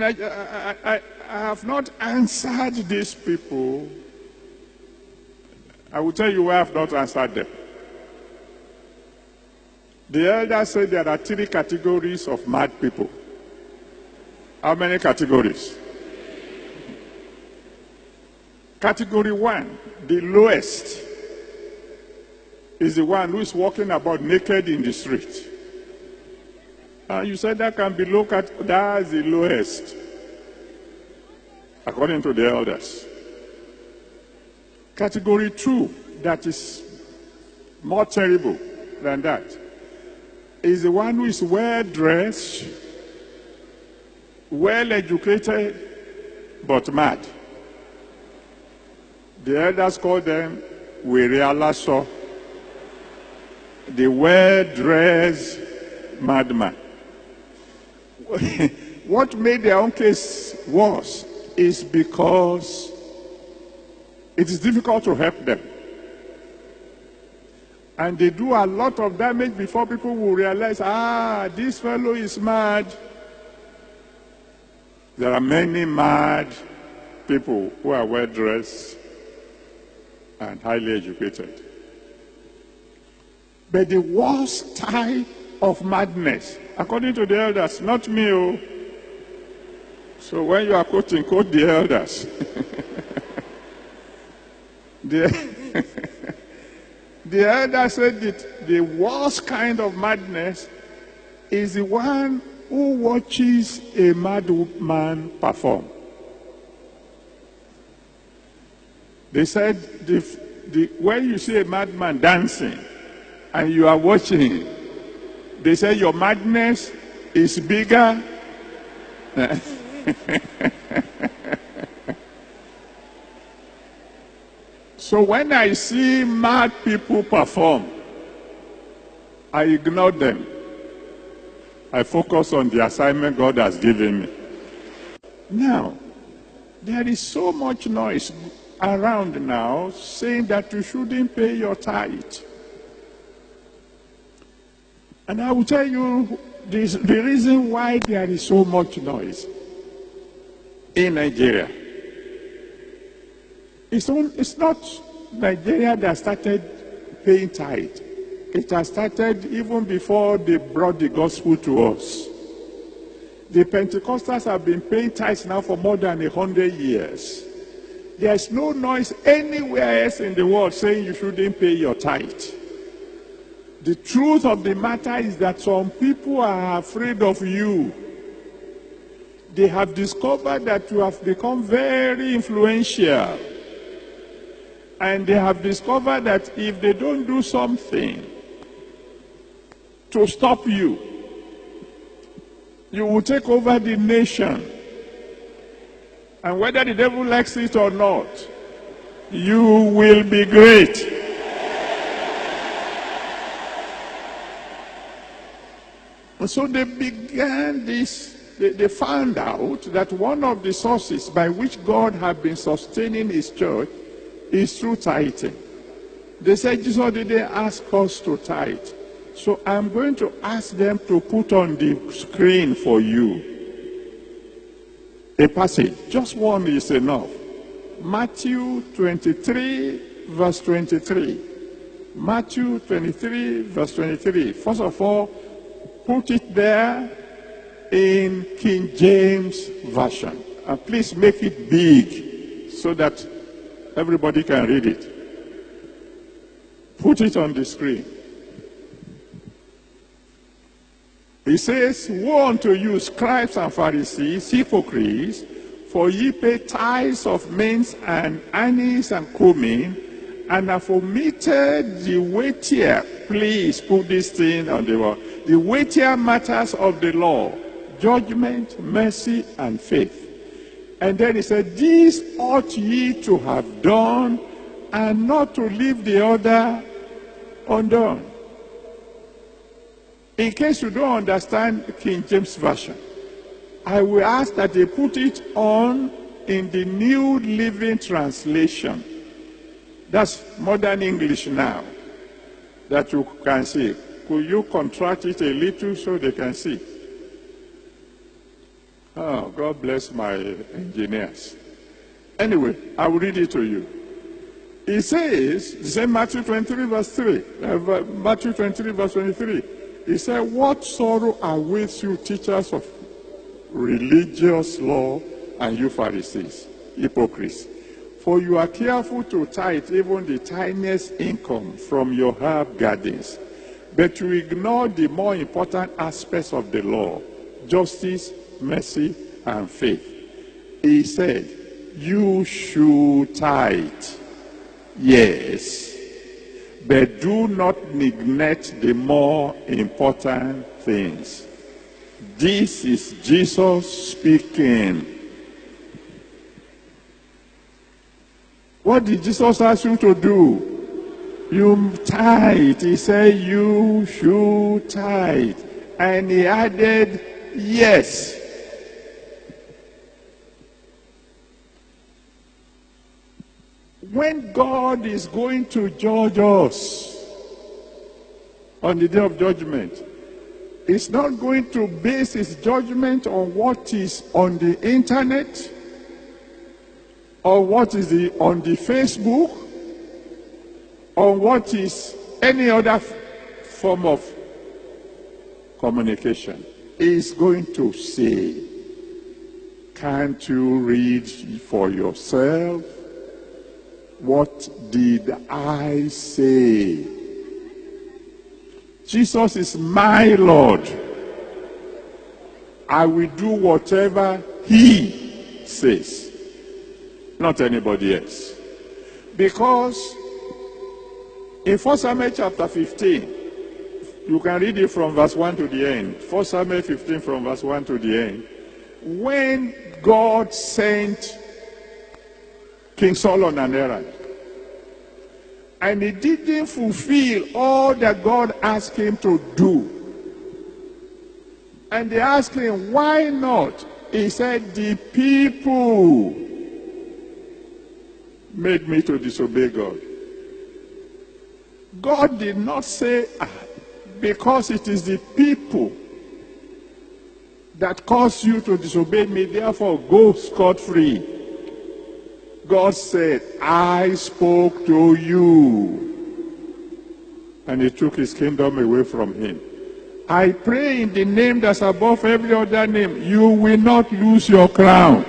And I have not answered these people. I will tell you why I have not answered them. The elders said there are 3 categories of mad people. How many categories? Category 1, the lowest, is the one who is walking about naked in the street. You said that can be looked at, that's the lowest, according to the elders. Category 2, that is more terrible than that, is the one who is well-dressed, well-educated, but mad. The elders call them Werialaso, the well-dressed madman. What made their own case worse is because it is difficult to help them. And they do a lot of damage before people will realize, this fellow is mad. There are many mad people who are well-dressed and highly educated. But the worst type of madness, according to the elders, not me. So when you are quoting, quote the elders. The elders said that the worst kind of madness is the one who watches a madman perform. They said, when you see a madman dancing and you are watching him, they say your madness is bigger. So when I see mad people perform, I ignore them. I focus on the assignment God has given me. Now, there is so much noise around now saying that you shouldn't pay your tithe. And I will tell you the reason why there is so much noise in Nigeria. It's not Nigeria that started paying tithe. It has started even before they brought the gospel to us. The Pentecostals have been paying tithes now for more than 100 years. There's no noise anywhere else in the world saying you shouldn't pay your tithe. The truth of the matter is that some people are afraid of you. They have discovered that you have become very influential. And they have discovered that if they don't do something to stop you, you will take over the nation. And whether the devil likes it or not, you will be great. And so they began this, they found out that one of the sources by which God had been sustaining his church is through tithing. They said Jesus didn't ask us to tithe. So I'm going to ask them to put on the screen for you a passage. Just one is enough. Matthew 23, verse 23. Matthew 23, verse 23. First of all, put it there in King James Version. And please make it big so that everybody can read it. Put it on the screen. He says, woe unto you, scribes and Pharisees, hypocrites, for ye pay tithes of mint and anise and cumin, and have omitted the weightier, please put this thing on the wall, the weightier matters of the law, judgment, mercy, and faith. And then he said, these ought ye to have done, and not to leave the other undone. In case you don't understand King James Version, I will ask that they put it on in the New Living Translation. That's modern English now, that you can see. Could you contract it a little so they can see? Oh, God bless my engineers. Anyway, I will read it to you. It says, the same Matthew 23 verse 3, Matthew 23 verse 23. He said, what sorrow awaits you, teachers of religious law, and you Pharisees, hypocrites. For you are careful to tithe even the tiniest income from your herb gardens, but you ignore the more important aspects of the law, justice, mercy, and faith. He said, you should tithe, yes, but do not neglect the more important things. This is Jesus speaking. What did Jesus ask you to do? You tithe. He said you should tithe. And he added, yes. When God is going to judge us on the day of judgment, He's not going to base his judgment on what is on the internet or what is on the Facebook or what is any other form of communication. He's going to say, can't you read for yourself? What did I say? Jesus is my Lord. I will do whatever he says, not anybody else. Because in 1 Samuel chapter 15, you can read it from verse 1 to the end. 1 Samuel 15 from verse 1 to the end. When God sent King Saul on an errand, and he didn't fulfill all that God asked him to do. And they asked him, why not? He said, the people made me to disobey God. God did not say, because it is the people that caused you to disobey me, therefore go scot-free. God said, I spoke to you. And he took his kingdom away from him. I pray in the name that's above every other name, you will not lose your crown.